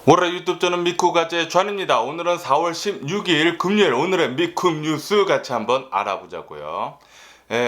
월요일 유튜브 저는 미쿠가제 존입니다. 오늘은 4월 16일 금요일, 오늘의 미쿡 뉴스 같이 한번 알아보자고요.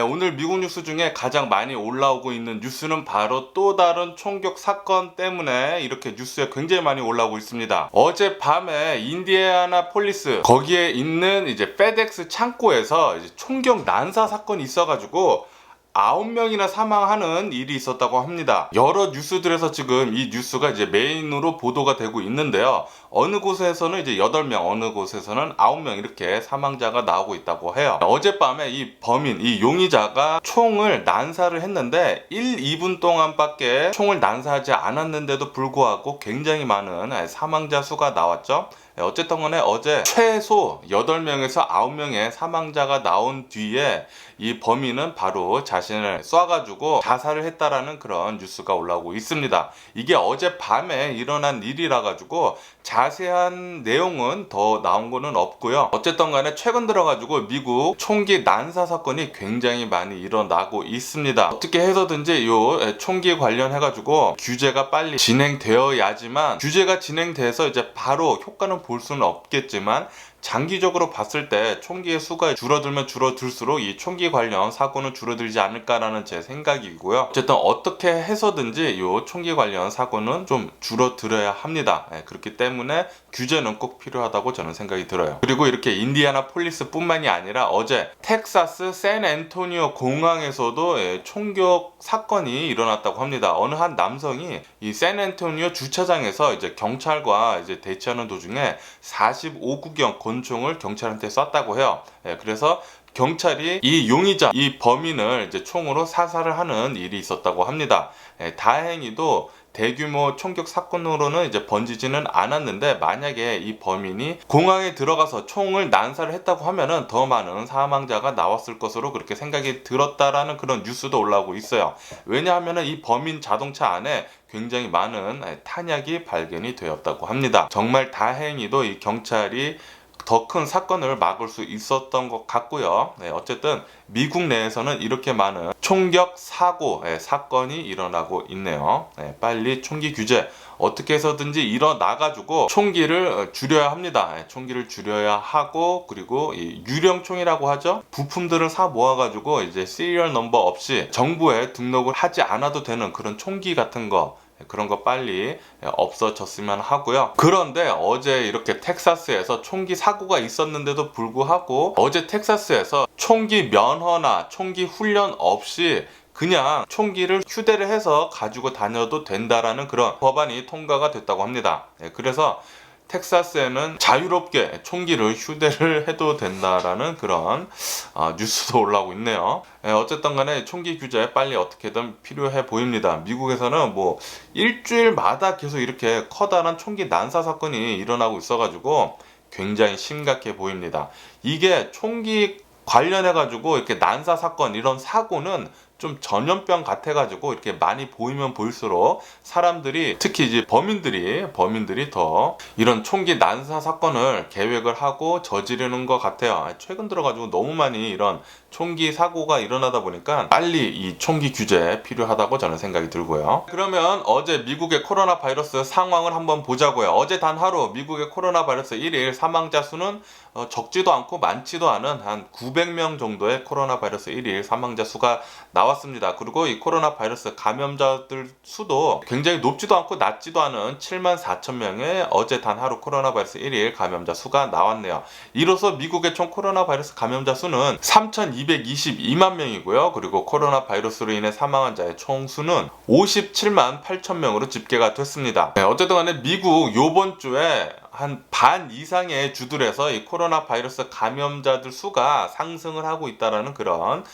오늘 미국 뉴스 중에 가장 많이 올라오고 있는 뉴스는 바로 또 다른 총격 사건 때문에 이렇게 뉴스에 굉장히 많이 올라오고 있습니다. 어젯밤에 인디애나 폴리스 거기에 있는 이제 페덱스 창고에서 이제 총격 난사 사건이 있어가지고 9명이나 사망하는 일이 있었다고 합니다. 여러 뉴스들에서 지금 이 뉴스가 이제 메인으로 보도가 되고 있는데요. 어느 곳에서는 이제 8명, 어느 곳에서는 9명 이렇게 사망자가 나오고 있다고 해요. 어젯밤에 이 범인, 이 용의자가 총을 난사를 했는데 1, 2분 동안밖에 총을 난사하지 않았는데도 불구하고 굉장히 많은 사망자 수가 나왔죠. 어쨌든 간에 어제 최소 8명에서 9명의 사망자가 나온 뒤에 이 범인은 바로 자신을 쏴가지고 자살을 했다라는 그런 뉴스가 올라오고 있습니다. 이게 어젯밤에 일어난 일이라 가지고 자세한 내용은 더 나온 거는 없고요. 어쨌든 간에 최근 들어가지고 미국 총기 난사 사건이 굉장히 많이 일어나고 있습니다. 어떻게 해서든지 요 총기 관련해가지고 규제가 빨리 진행되어야지만, 규제가 진행돼서 이제 바로 효과는 볼 수는 없겠지만 장기적으로 봤을 때 총기의 수가 줄어들면 줄어들수록 이 총기 관련 사고는 줄어들지 않을까라는 제 생각이고요. 어쨌든 어떻게 해서든지 이 총기 관련 사고는 좀 줄어들어야 합니다. 그렇기 때문에 규제는 꼭 필요하다고 저는 생각이 들어요. 그리고 이렇게 인디애나 폴리스 뿐만이 아니라 어제 텍사스 샌앤토니오 공항에서도 총격 사건이 일어났다고 합니다. 어느 한 남성이 이 샌앤토니오 주차장에서 이제 경찰과 이제 대치하는 도중에 45구경 권총을 경찰한테 쐈다고 해요. 그래서 경찰이 이 용의자, 이 범인을 이제 총으로 사살을 하는 일이 있었다고 합니다. 다행히도 대규모 총격 사건으로는 이제 번지지는 않았는데, 만약에 이 범인이 공항에 들어가서 총을 난사를 했다고 하면은 더 많은 사망자가 나왔을 것으로 그렇게 생각이 들었다라는 그런 뉴스도 올라오고 있어요. 왜냐하면은 이 범인 자동차 안에 굉장히 많은 탄약이 발견이 되었다고 합니다. 정말 다행히도 이 경찰이 더 큰 사건을 막을 수 있었던 것 같고요. 어쨌든 미국 내에서는 이렇게 많은 총격 사고 사건이 일어나고 있네요. 빨리 총기 규제 어떻게 해서든지 일어나가지고 총기를 줄여야 합니다. 총기를 줄여야 하고, 그리고 이 유령총이라고 하죠. 부품들을 사 모아가지고 이제 시리얼 넘버 없이 정부에 등록을 하지 않아도 되는 그런 총기 같은 거, 그런 거 빨리 없어졌으면 하고요. 그런데 어제 이렇게 텍사스에서 총기 사고가 있었는데도 불구하고 어제 텍사스에서 총기 면허나 총기 훈련 없이 그냥 총기를 휴대를 해서 가지고 다녀도 된다라는 그런 법안이 통과가 됐다고 합니다. 그래서 텍사스에는 자유롭게 총기를 휴대를 해도 된다라는 그런 뉴스도 올라오고 있네요. 어쨌든 간에 총기 규제 빨리 어떻게든 필요해 보입니다. 미국에서는 뭐 일주일마다 계속 이렇게 커다란 총기 난사 사건이 일어나고 있어가지고 굉장히 심각해 보입니다. 이게 총기 관련해가지고 이렇게 난사 사건, 이런 사고는 좀 전염병 같아가지고 이렇게 많이 보이면 보일수록 사람들이, 특히 이제 범인들이 더 이런 총기 난사 사건을 계획을 하고 저지르는 것 같아요. 최근 들어가지고 너무 많이 이런 총기 사고가 일어나다 보니까 빨리 이 총기 규제 필요하다고 저는 생각이 들고요. 그러면 어제 미국의 코로나 바이러스 상황을 한번 보자고요. 어제 단 하루 미국의 코로나 바이러스 1일 사망자 수는 적지도 않고 많지도 않은 한 900명 정도의 코로나 바이러스 1일 사망자 수가 나왔습니다. 그리고 이 코로나 바이러스 감염자들 수도 굉장히 높지도 않고 낮지도 않은 74,000명의 어제 단 하루 코로나 바이러스 1일 감염자 수가 나왔네요. 이로써 미국의 총 코로나 바이러스 감염자 수는 3,222만 명이고요. 그리고 코로나 바이러스로 인해 사망한 자의 총 수는 57만 8천 명으로 집계가 됐습니다. 어쨌든 간에 미국 요번 주에 한 반 이상의 주들에서 이 코로나 바이러스 감염자들 수가 상승을 하고 있다는 그런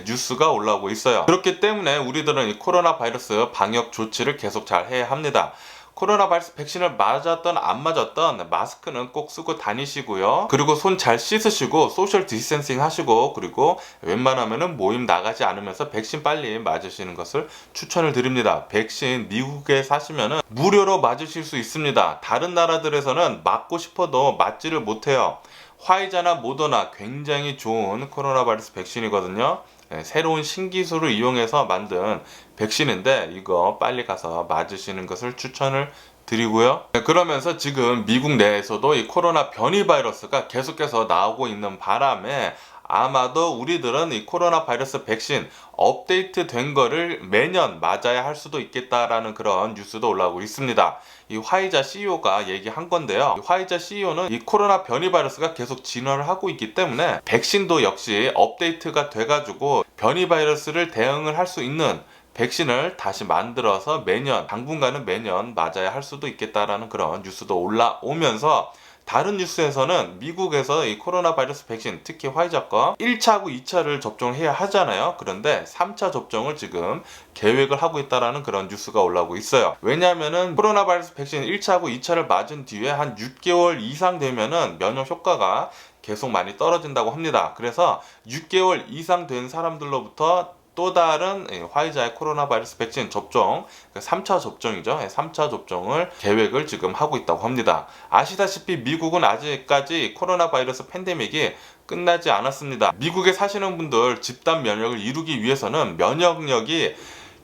뉴스가 올라오고 있어요. 그렇기 때문에 우리들은 이 코로나 바이러스 방역 조치를 계속 잘 해야 합니다. 코로나 바이러스 백신을 맞았던 안 맞았던 마스크는 꼭 쓰고 다니시고요. 그리고 손 잘 씻으시고 소셜 디스텐싱 하시고, 그리고 웬만하면은 모임 나가지 않으면서 백신 빨리 맞으시는 것을 추천을 드립니다. 백신 미국에 사시면은 무료로 맞으실 수 있습니다. 다른 나라들에서는 맞고 싶어도 맞지를 못해요. 화이자나 모더나 굉장히 좋은 코로나 바이러스 백신이거든요. 새로운 신기술을 이용해서 만든 백신인데 이거 빨리 가서 맞으시는 것을 추천을 드리고요. 그러면서 지금 미국 내에서도 이 코로나 변이 바이러스가 계속해서 나오고 있는 바람에 아마도 우리들은 이 코로나 바이러스 백신 업데이트 된 거를 매년 맞아야 할 수도 있겠다라는 그런 뉴스도 올라오고 있습니다. 이 화이자 CEO가 얘기한 건데요. 이 화이자 CEO는 이 코로나 변이 바이러스가 계속 진화를 하고 있기 때문에 백신도 역시 업데이트가 돼가지고 변이 바이러스를 대응을 할 수 있는 백신을 다시 만들어서 매년, 당분간은 매년 맞아야 할 수도 있겠다라는 그런 뉴스도 올라오면서 다른 뉴스에서는 미국에서 이 코로나 바이러스 백신, 특히 화이자 거 1차하고 2차를 접종해야 하잖아요. 그런데 3차 접종을 지금 계획을 하고 있다라는 그런 뉴스가 올라오고 있어요. 왜냐하면은 코로나 바이러스 백신 1차하고 2차를 맞은 뒤에 한 6개월 이상 되면은 면역 효과가 계속 많이 떨어진다고 합니다. 그래서 6개월 이상 된 사람들로부터 또 다른 화이자의 코로나 바이러스 백신 접종, 3차 접종이죠. 3차 접종을 계획을 지금 하고 있다고 합니다. 아시다시피 미국은 아직까지 코로나 바이러스 팬데믹이 끝나지 않았습니다. 미국에 사시는 분들 집단 면역을 이루기 위해서는 면역력이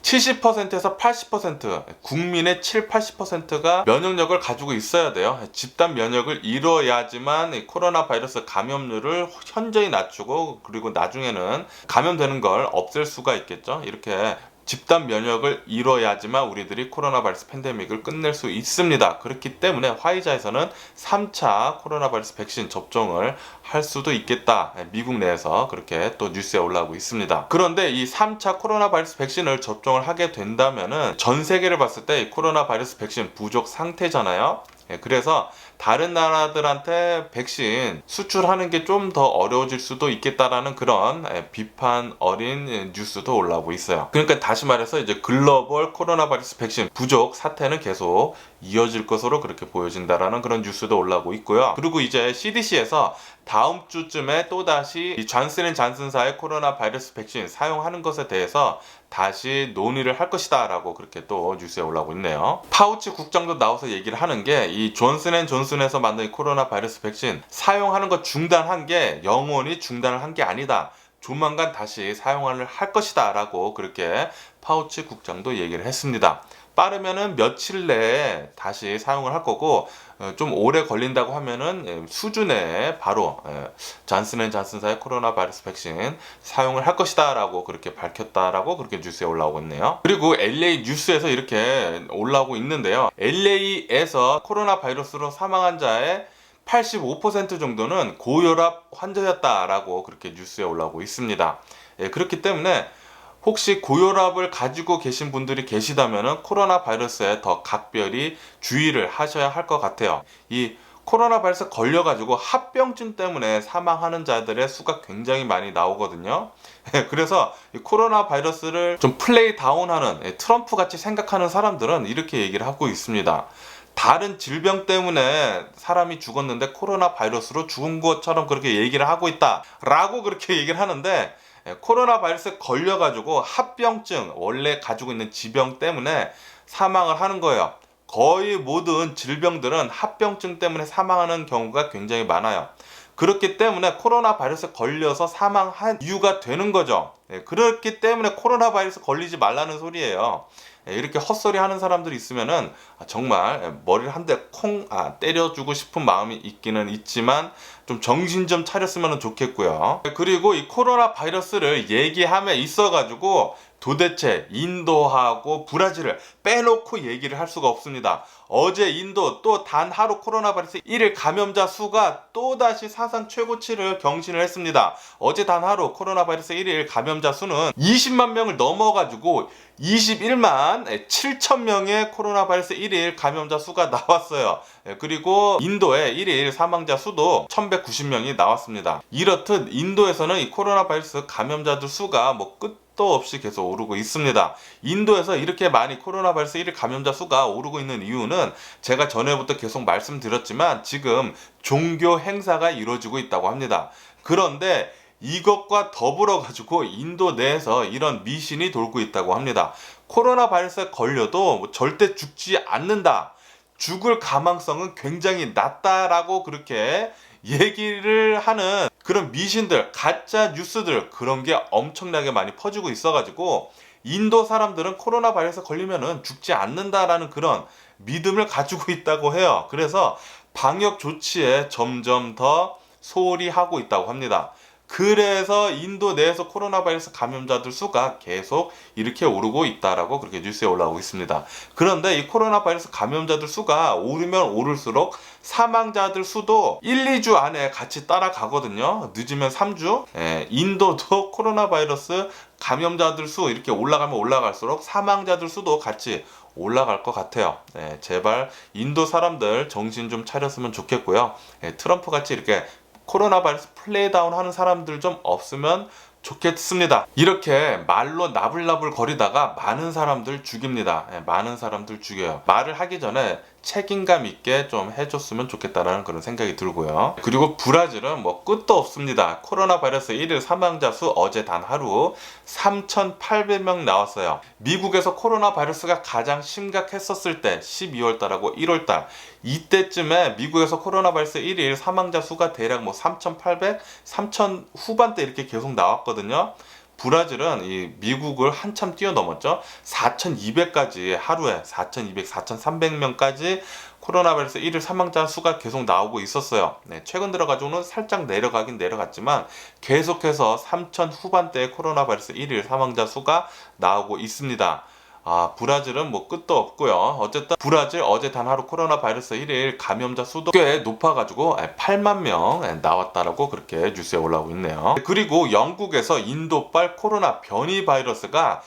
70%에서 80%, 국민의 7, 80%가 면역력을 가지고 있어야 돼요. 집단 면역을 이뤄야지만 코로나 바이러스 감염률을 현저히 낮추고 그리고 나중에는 감염되는 걸 없앨 수가 있겠죠. 이렇게 집단 면역을 이뤄야지만 우리들이 코로나 바이러스 팬데믹을 끝낼 수 있습니다. 그렇기 때문에 화이자에서는 3차 코로나 바이러스 백신 접종을 할 수도 있겠다. 미국 내에서 그렇게 또 뉴스에 올라오고 있습니다. 그런데 이 3차 코로나 바이러스 백신을 접종을 하게 된다면은 전 세계를 봤을 때 이 코로나 바이러스 백신 부족 상태잖아요. 그래서 다른 나라들한테 백신 수출하는 게 좀 더 어려워질 수도 있겠다라는 그런 비판 어린 뉴스도 올라오고 있어요. 그러니까 다시 말해서 이제 글로벌 코로나 바이러스 백신 부족 사태는 계속 이어질 것으로 그렇게 보여진다라는 그런 뉴스도 올라오고 있고요. 그리고 이제 CDC에서 다음 주쯤에 또다시 이 존슨앤존슨사의 코로나 바이러스 백신 사용하는 것에 대해서 다시 논의를 할 것이다 라고 그렇게 또 뉴스에 올라오고 있네요. 파우치 국장도 나와서 얘기를 하는 게 이 존슨앤존슨에서 만든 코로나 바이러스 백신 사용하는 거 중단한 게 영원히 중단을 한 게 아니다. 조만간 다시 사용을 할 것이다 라고 그렇게 파우치 국장도 얘기를 했습니다. 빠르면은 며칠 내에 다시 사용을 할 거고 좀 오래 걸린다고 하면은 수준에 바로 존슨앤존슨사의 코로나 바이러스 백신 사용을 할 것이다 라고 그렇게 밝혔다라고 그렇게 뉴스에 올라오고 있네요. 그리고 LA 뉴스에서 이렇게 올라오고 있는데요. LA에서 코로나 바이러스로 사망한 자의 85% 정도는 고혈압 환자였다라고 그렇게 뉴스에 올라오고 있습니다. 그렇기 때문에 혹시 고혈압을 가지고 계신 분들이 계시다면 코로나 바이러스에 더 각별히 주의를 하셔야 할 것 같아요. 이 코로나 바이러스 걸려가지고 합병증 때문에 사망하는 자들의 수가 굉장히 많이 나오거든요. 그래서 이 코로나 바이러스를 좀 플레이 다운하는 트럼프 같이 생각하는 사람들은 이렇게 얘기를 하고 있습니다. 다른 질병 때문에 사람이 죽었는데 코로나 바이러스로 죽은 것처럼 그렇게 얘기를 하고 있다 라고 그렇게 얘기를 하는데 코로나 바이러스에 걸려가지고 합병증, 원래 가지고 있는 지병 때문에 사망을 하는 거예요. 거의 모든 질병들은 합병증 때문에 사망하는 경우가 굉장히 많아요. 그렇기 때문에 코로나 바이러스에 걸려서 사망한 이유가 되는 거죠. 그렇기 때문에 코로나 바이러스 걸리지 말라는 소리예요. 이렇게 헛소리 하는 사람들이 있으면은 정말 머리를 한 대 콩 때려주고 싶은 마음이 있기는 있지만 좀 정신 좀 차렸으면 좋겠고요. 그리고 이 코로나 바이러스를 얘기함에 있어가지고 도대체 인도하고 브라질을 빼놓고 얘기를 할 수가 없습니다. 어제 인도 또 단 하루 코로나 바이러스 1일 감염자 수가 또다시 사상 최고치를 경신을 했습니다. 어제 단 하루 코로나 바이러스 1일 감염자 수는 20만 명을 넘어가지고 21만 7천 명의 코로나 바이러스 1일 감염자 수가 나왔어요. 그리고 인도의 1일 사망자 수도 1190명이 나왔습니다. 이렇듯 인도에서는 이 코로나 바이러스 감염자들 수가 끝도 없이 계속 오르고 있습니다. 인도에서 이렇게 많이 코로나 바이러스 1일 감염자 수가 오르고 있는 이유는 제가 전에부터 계속 말씀드렸지만 지금 종교 행사가 이루어지고 있다고 합니다. 그런데 이것과 더불어 가지고 인도 내에서 이런 미신이 돌고 있다고 합니다. 코로나 바이러스에 걸려도 절대 죽지 않는다. 죽을 가망성은 굉장히 낮다라고 그렇게 얘기를 하는 그런 미신들, 가짜 뉴스들 그런 게 엄청나게 많이 퍼지고 있어가지고 인도 사람들은 코로나 바이러스 걸리면은 죽지 않는다라는 그런 믿음을 가지고 있다고 해요. 그래서 방역 조치에 점점 더 소홀히 하고 있다고 합니다. 그래서 인도 내에서 코로나 바이러스 감염자들 수가 계속 이렇게 오르고 있다라고 그렇게 뉴스에 올라오고 있습니다. 그런데 이 코로나 바이러스 감염자들 수가 오르면 오를수록 사망자들 수도 1, 2주 안에 같이 따라가거든요. 늦으면 3주. 인도도 코로나 바이러스 감염자들 수 이렇게 올라가면 올라갈수록 사망자들 수도 같이 올라갈 것 같아요. 제발 인도 사람들 정신 좀 차렸으면 좋겠고요. 트럼프 같이 이렇게 코로나 바이러스 플레이다운 하는 사람들 좀 없으면 좋겠습니다. 이렇게 말로 나불나불 거리다가 많은 사람들 죽입니다. 많은 사람들 죽여요. 말을 하기 전에 책임감 있게 좀 해줬으면 좋겠다라는 그런 생각이 들고요. 그리고 브라질은 뭐 끝도 없습니다. 코로나 바이러스 1일 사망자 수 어제 단 하루 3,800명 나왔어요. 미국에서 코로나 바이러스가 가장 심각했었을 때 12월 달하고 1월 달 이때쯤에 미국에서 코로나 바이러스 1일 사망자 수가 대략 뭐 3,800, 3,000 후반대 이렇게 계속 나왔거든요. 브라질은 이 미국을 한참 뛰어넘었죠. 4,200까지 하루에 4,200, 4,300명까지 코로나 바이러스 1일 사망자 수가 계속 나오고 있었어요. 최근 들어가지고는 살짝 내려가긴 내려갔지만 계속해서 3,000 후반대의 코로나 바이러스 1일 사망자 수가 나오고 있습니다. 브라질은 뭐 끝도 없고요. 어쨌든 브라질 어제 단 하루 코로나 바이러스 1일 감염자 수도 꽤 높아가지고 8만 명 나왔다라고 그렇게 뉴스에 올라오고 있네요. 그리고 영국에서 인도발 코로나 변이 바이러스가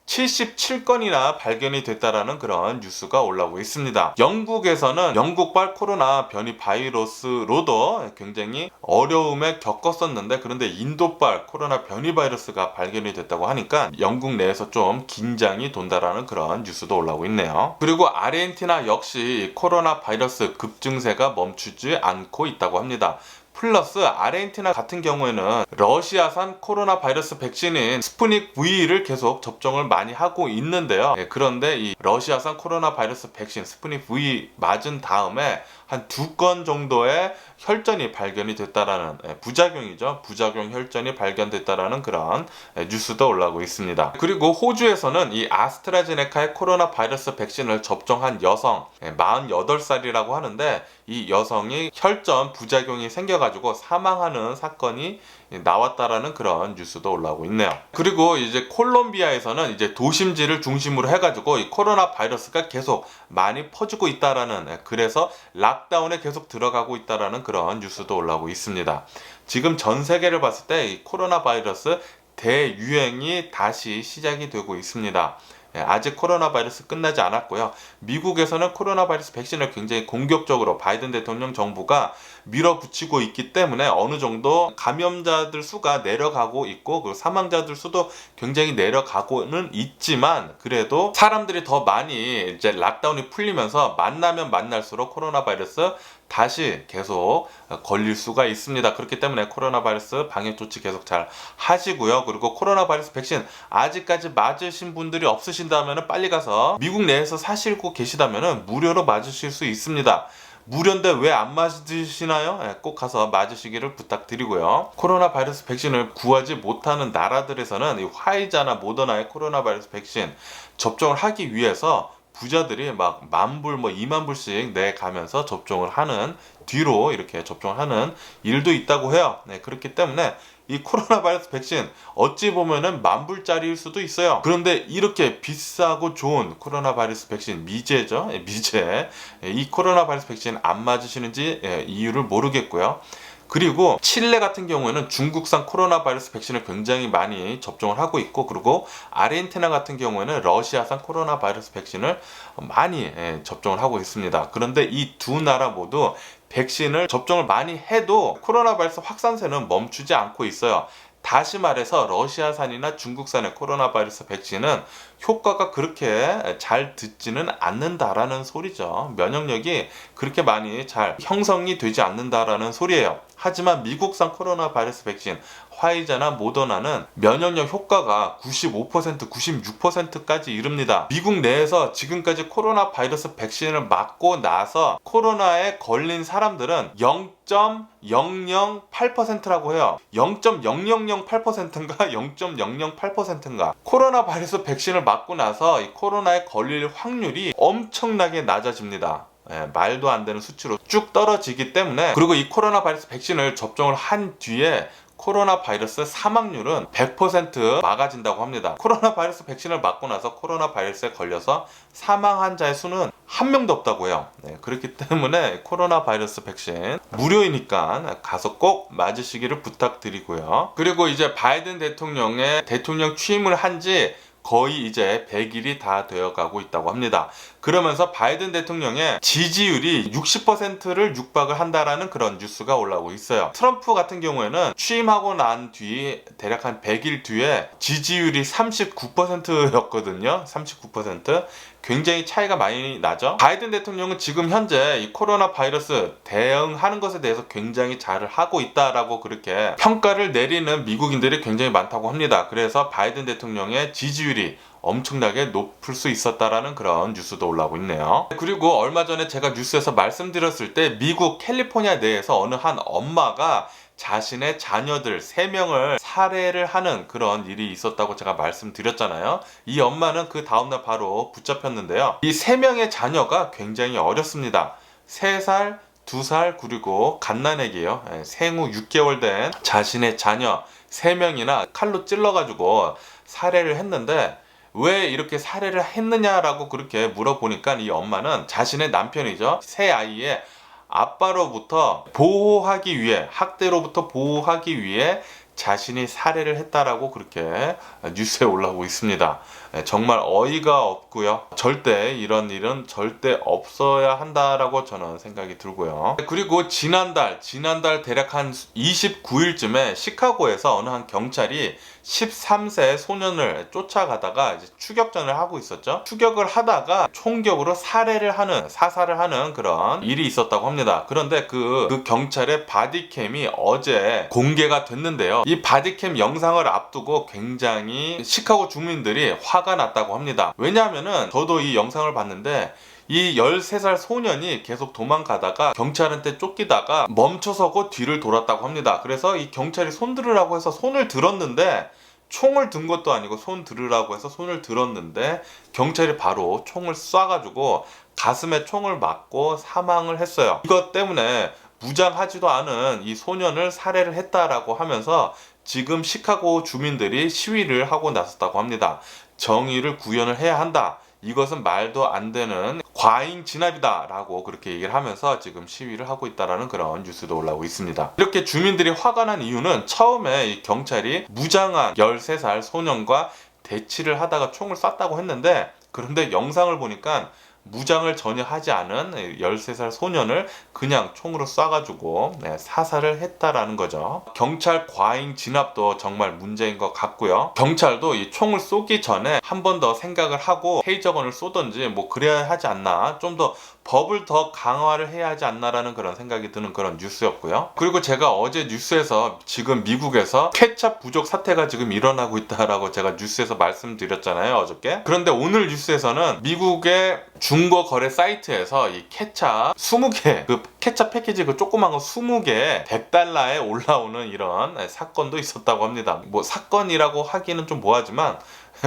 77건이나 발견이 됐다라는 그런 뉴스가 올라오고 있습니다. 영국에서는 영국발 코로나 변이 바이러스로도 굉장히 어려움에 겪었었는데 그런데 인도발 코로나 변이 바이러스가 발견이 됐다고 하니까 영국 내에서 좀 긴장이 돈다라는 그런 뉴스도 올라오고 있네요. 그리고 아르헨티나 역시 코로나 바이러스 급증세가 멈추지 않고 있다고 합니다. 플러스 아르헨티나 같은 경우에는 러시아산 코로나 바이러스 백신인 스푸닉 V를 계속 접종을 많이 하고 있는데요. 그런데 이 러시아산 코로나 바이러스 백신 스푸닉 V 맞은 다음에 한 2건 정도의 혈전이 발견이 됐다라는 부작용이죠. 부작용 혈전이 발견됐다라는 그런 뉴스도 올라오고 있습니다. 그리고 호주에서는 이 아스트라제네카의 코로나 바이러스 백신을 접종한 여성 48살이라고 하는데 이 여성이 혈전 부작용이 생겨가지고 사망하는 사건이 나왔다라는 그런 뉴스도 올라오고 있네요. 그리고 이제 콜롬비아에서는 이제 도심지를 중심으로 해가지고 이 코로나 바이러스가 계속 많이 퍼지고 있다라는 그래서 락다운에 계속 들어가고 있다라는 그런 뉴스도 올라오고 있습니다. 지금 전 세계를 봤을 때 이 코로나 바이러스 대유행이 다시 시작이 되고 있습니다. 아직 코로나 바이러스 끝나지 않았고요. 미국에서는 코로나 바이러스 백신을 굉장히 공격적으로 바이든 대통령 정부가 밀어붙이고 있기 때문에 어느 정도 감염자들 수가 내려가고 있고 그리고 사망자들 수도 굉장히 내려가고는 있지만 그래도 사람들이 더 많이 이제 락다운이 풀리면서 만나면 만날수록 코로나 바이러스 다시 계속 걸릴 수가 있습니다. 그렇기 때문에 코로나 바이러스 방역 조치 계속 잘 하시고요. 그리고 코로나 바이러스 백신 아직까지 맞으신 분들이 없으신다면 빨리 가서 미국 내에서 사시고 계시다면 무료로 맞으실 수 있습니다. 무료인데 왜 안 맞으시나요? 꼭 가서 맞으시기를 부탁드리고요. 코로나 바이러스 백신을 구하지 못하는 나라들에서는 이 화이자나 모더나의 코로나 바이러스 백신 접종을 하기 위해서 부자들이 막 10,000불, 20,000불씩 내가면서 접종을 하는, 뒤로 이렇게 접종을 하는 일도 있다고 해요. 그렇기 때문에 이 코로나 바이러스 백신 어찌 보면은 10,000불짜리일 수도 있어요. 그런데 이렇게 비싸고 좋은 코로나 바이러스 백신, 미제죠. 미제. 이 코로나 바이러스 백신 안 맞으시는지 이유를 모르겠고요. 그리고 칠레 같은 경우에는 중국산 코로나 바이러스 백신을 굉장히 많이 접종을 하고 있고 그리고 아르헨티나 같은 경우에는 러시아산 코로나 바이러스 백신을 많이 접종을 하고 있습니다. 그런데 이 두 나라 모두 백신을 접종을 많이 해도 코로나 바이러스 확산세는 멈추지 않고 있어요. 다시 말해서 러시아산이나 중국산의 코로나 바이러스 백신은 효과가 그렇게 잘 듣지는 않는다라는 소리죠. 면역력이 그렇게 많이 잘 형성이 되지 않는다라는 소리예요. 하지만 미국산 코로나 바이러스 백신 화이자나 모더나는 면역력 효과가 95%, 96%까지 이릅니다. 미국 내에서 지금까지 코로나 바이러스 백신을 맞고 나서 코로나에 걸린 사람들은 0.008%라고 해요. 0.0008%인가 0.008%인가. 코로나 바이러스 백신을 맞고 나서 이 코로나에 걸릴 확률이 엄청나게 낮아집니다. 말도 안 되는 수치로 쭉 떨어지기 때문에, 그리고 이 코로나 바이러스 백신을 접종을 한 뒤에 코로나 바이러스 사망률은 100% 막아진다고 합니다. 코로나 바이러스 백신을 맞고 나서 코로나 바이러스에 걸려서 사망한 자의 수는 한 명도 없다고 해요. 그렇기 때문에 코로나 바이러스 백신 무료이니까 가서 꼭 맞으시기를 부탁드리고요. 그리고 이제 바이든 대통령의 대통령 취임을 한 지 거의 이제 100일이 다 되어가고 있다고 합니다. 그러면서 바이든 대통령의 지지율이 60%를 육박을 한다라는 그런 뉴스가 올라오고 있어요. 트럼프 같은 경우에는 취임하고 난 뒤 대략 한 100일 뒤에 지지율이 39%였거든요. 39%. 굉장히 차이가 많이 나죠. 바이든 대통령은 지금 현재 이 코로나 바이러스 대응하는 것에 대해서 굉장히 잘 하고 있다라고 그렇게 평가를 내리는 미국인들이 굉장히 많다고 합니다. 그래서 바이든 대통령의 지지율이 엄청나게 높을 수 있었다라는 그런 뉴스도 올라오고 있네요. 그리고 얼마 전에 제가 뉴스에서 말씀드렸을 때 미국 캘리포니아 내에서 어느 한 엄마가 자신의 자녀들 3명을 살해를 하는 그런 일이 있었다고 제가 말씀드렸잖아요. 이 엄마는 그 다음날 바로 붙잡혔는데요. 이 3명의 자녀가 굉장히 어렸습니다. 3살, 2살, 그리고 갓난아기예요. 생후 6개월 된 자신의 자녀 3명이나 칼로 찔러가지고 살해를 했는데, 왜 이렇게 살해를 했느냐라고 그렇게 물어보니까 이 엄마는 자신의 남편이죠. 새 아이의 아빠로부터 보호하기 위해, 학대로부터 보호하기 위해 자신이 살해를 했다라고 그렇게 뉴스에 올라오고 있습니다. 정말 어이가 없고요. 절대 이런 일은 절대 없어야 한다라고 저는 생각이 들고요. 그리고 지난달 대략 한 29일쯤에 시카고에서 어느 한 경찰이 13세 소년을 쫓아가다가 이제 추격전을 하고 있었죠. 추격을 하다가 총격으로 사살을 하는 그런 일이 있었다고 합니다. 그런데 그 경찰의 바디캠이 어제 공개가 됐는데요. 이 바디캠 영상을 앞두고 굉장히 시카고 주민들이 화가 났다고 합니다. 왜냐하면은 저도 이 영상을 봤는데 이 13살 소년이 계속 도망가다가 경찰한테 쫓기다가 멈춰서고 뒤를 돌았다고 합니다. 그래서 이 경찰이 손 들으라고 해서 손을 들었는데, 총을 든 것도 아니고 손 들으라고 해서 손을 들었는데 경찰이 바로 총을 쏴가지고 가슴에 총을 맞고 사망을 했어요. 이것 때문에 무장하지도 않은 이 소년을 살해를 했다라고 하면서 지금 시카고 주민들이 시위를 하고 나섰다고 합니다. 정의를 구현을 해야 한다. 이것은 말도 안 되는 과잉 진압이다 라고 그렇게 얘기를 하면서 지금 시위를 하고 있다라는 그런 뉴스도 올라오고 있습니다. 이렇게 주민들이 화가 난 이유는 처음에 이 경찰이 무장한 13살 소년과 대치를 하다가 총을 쐈다고 했는데, 그런데 영상을 보니까 무장을 전혀 하지 않은 13살 소년을 그냥 총으로 쏴가지고 사살을 했다라는 거죠. 경찰 과잉 진압도 정말 문제인 것 같고요. 경찰도 이 총을 쏘기 전에 한 번 더 생각을 하고 테이저건을 쏘든지 뭐 그래야 하지 않나, 좀 더 법을 더 강화를 해야 하지 않나라는 그런 생각이 드는 그런 뉴스였고요. 그리고 제가 어제 뉴스에서 지금 미국에서 케찹 부족 사태가 지금 일어나고 있다라고 제가 뉴스에서 말씀드렸잖아요, 어저께. 그런데 오늘 뉴스에서는 미국의 중고 거래 사이트에서 이 케찹 20개, 그 케찹 패키지 그 조그만 거 20개 $100에 올라오는 이런 사건도 있었다고 합니다. 뭐 사건이라고 하기는 좀 뭐하지만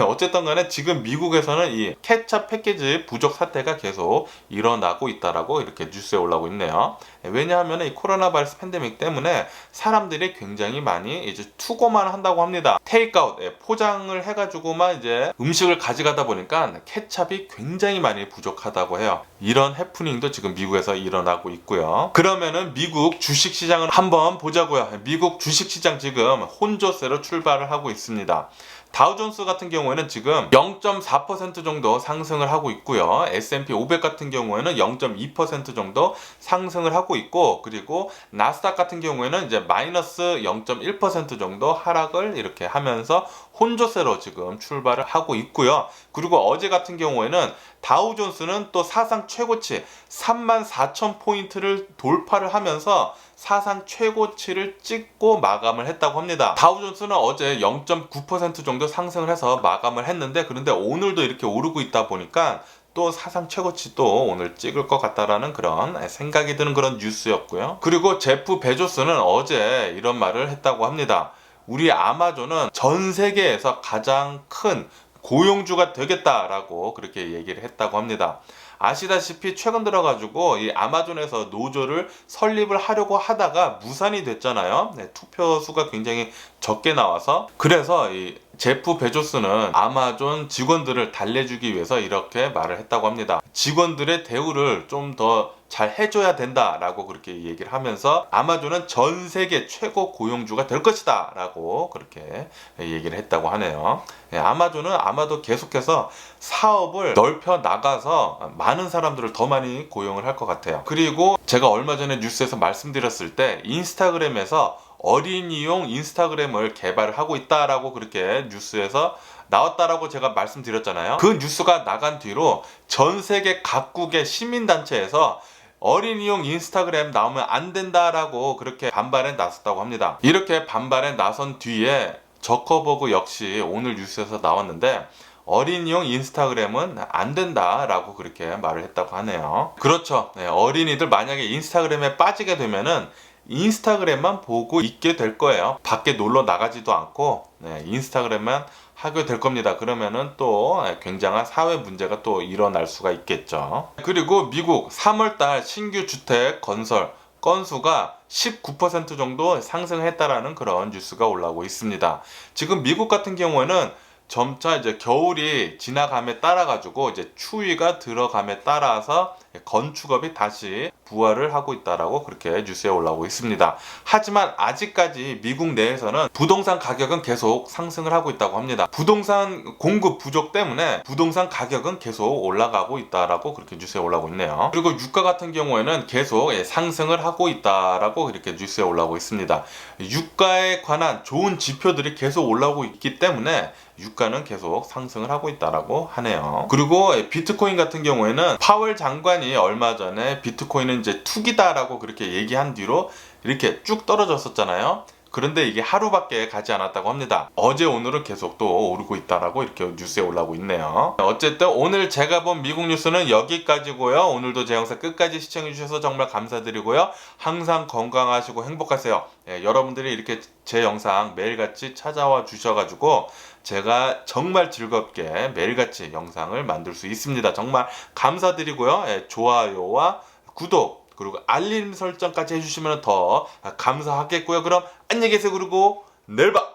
어쨌든 간에 지금 미국에서는 이 케찹 패키지 부족 사태가 계속 일어나고 있다라고 이렇게 뉴스에 올라오고 있네요. 왜냐하면 이 코로나 바이러스 팬데믹 때문에 사람들이 굉장히 많이 이제 투고만 한다고 합니다. 테이크아웃, 포장을 해가지고만 이제 음식을 가져가다 보니까 케찹이 굉장히 많이 부족하다고 해요. 이런 해프닝도 지금 미국에서 일어나고 있고요. 그러면은 미국 주식시장을 한번 보자고요. 미국 주식시장 지금 혼조세로 출발을 하고 있습니다. 다우존스 같은 경우에는 지금 0.4% 정도 상승을 하고 있고요. S&P 500 같은 경우에는 0.2% 정도 상승을 하고 있고, 그리고 나스닥 같은 경우에는 이제 마이너스 0.1% 정도 하락을 이렇게 하면서 혼조세로 지금 출발을 하고 있고요. 그리고 어제 같은 경우에는 다우존스는 또 사상 최고치 34,000포인트를 돌파를 하면서 사상 최고치를 찍고 마감을 했다고 합니다. 다우존스는 어제 0.9% 정도 상승을 해서 마감을 했는데, 그런데 오늘도 이렇게 오르고 있다 보니까 또 사상 최고치 또 오늘 찍을 것 같다라는 그런 생각이 드는 그런 뉴스였고요. 그리고 제프 베조스는 어제 이런 말을 했다고 합니다. 우리 아마존은 전 세계에서 가장 큰 고용주가 되겠다라고 그렇게 얘기를 했다고 합니다. 아시다시피 최근 들어가지고 이 아마존에서 노조를 설립을 하려고 하다가 무산이 됐잖아요. 네, 투표 수가 굉장히 적게 나와서. 그래서 이 제프 베조스는 아마존 직원들을 달래주기 위해서 이렇게 말을 했다고 합니다. 직원들의 대우를 좀 더 잘 해줘야 된다라고 그렇게 얘기를 하면서 아마존은 전 세계 최고 고용주가 될 것이다 라고 그렇게 얘기를 했다고 하네요. 아마존은 아마도 계속해서 사업을 넓혀 나가서 많은 사람들을 더 많이 고용을 할 것 같아요. 그리고 제가 얼마 전에 뉴스에서 말씀드렸을 때 인스타그램에서 어린이용 인스타그램을 개발을 하고 있다라고 그렇게 뉴스에서 나왔다라고 제가 말씀드렸잖아요. 그 뉴스가 나간 뒤로 전 세계 각국의 시민단체에서 어린이용 인스타그램 나오면 안 된다라고 그렇게 반발에 나섰다고 합니다. 이렇게 반발에 나선 뒤에 저커버그 역시 오늘 뉴스에서 나왔는데 어린이용 인스타그램은 안 된다라고 그렇게 말을 했다고 하네요. 그렇죠. 네, 어린이들 만약에 인스타그램에 빠지게 되면은 인스타그램만 보고 있게 될 거예요. 밖에 놀러 나가지도 않고 인스타그램만 하게 될 겁니다. 그러면은 또 굉장한 사회 문제가 또 일어날 수가 있겠죠. 그리고 미국 3월달 신규 주택 건설 건수가 19% 정도 상승했다라는 그런 뉴스가 올라오고 있습니다. 지금 미국 같은 경우에는 점차 이제 겨울이 지나감에 따라 가지고 이제 추위가 들어감에 따라서 건축업이 다시 부활을 하고 있다라고 그렇게 뉴스에 올라오고 있습니다. 하지만 아직까지 미국 내에서는 부동산 가격은 계속 상승을 하고 있다고 합니다. 부동산 공급 부족 때문에 부동산 가격은 계속 올라가고 있다라고 그렇게 뉴스에 올라오고 있네요. 그리고 유가 같은 경우에는 계속 상승을 하고 있다라고 이렇게 뉴스에 올라오고 있습니다. 유가에 관한 좋은 지표들이 계속 올라오고 있기 때문에 유가는 계속 상승을 하고 있다라고 하네요. 그리고 비트코인 같은 경우에는 파월 장관이 얼마 전에 비트코인은 이제 투기다라고 그렇게 얘기한 뒤로 이렇게 쭉 떨어졌었잖아요. 그런데 이게 하루밖에 가지 않았다고 합니다. 어제 오늘은 계속 또 오르고 있다라고 이렇게 뉴스에 올라오고 있네요. 어쨌든 오늘 제가 본 미국 뉴스는 여기까지고요. 오늘도 제 영상 끝까지 시청해 주셔서 정말 감사드리고요. 항상 건강하시고 행복하세요. 여러분들이 이렇게 제 영상 매일같이 찾아와 주셔가지고 제가 정말 즐겁게 매일같이 영상을 만들 수 있습니다. 정말 감사드리고요. 좋아요와 구독 그리고 알림 설정까지 해주시면 더 감사하겠고요. 그럼 안녕히 계세요. 그리고 내일 봐.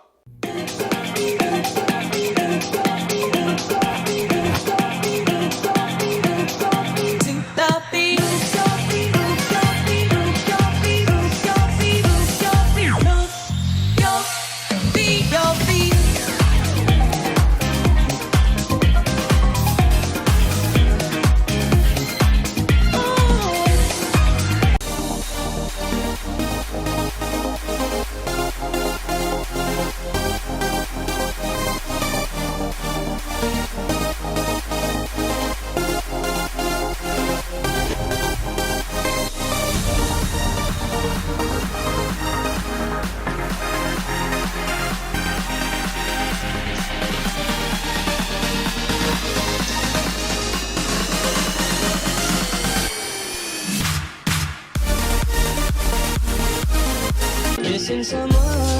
Missing someone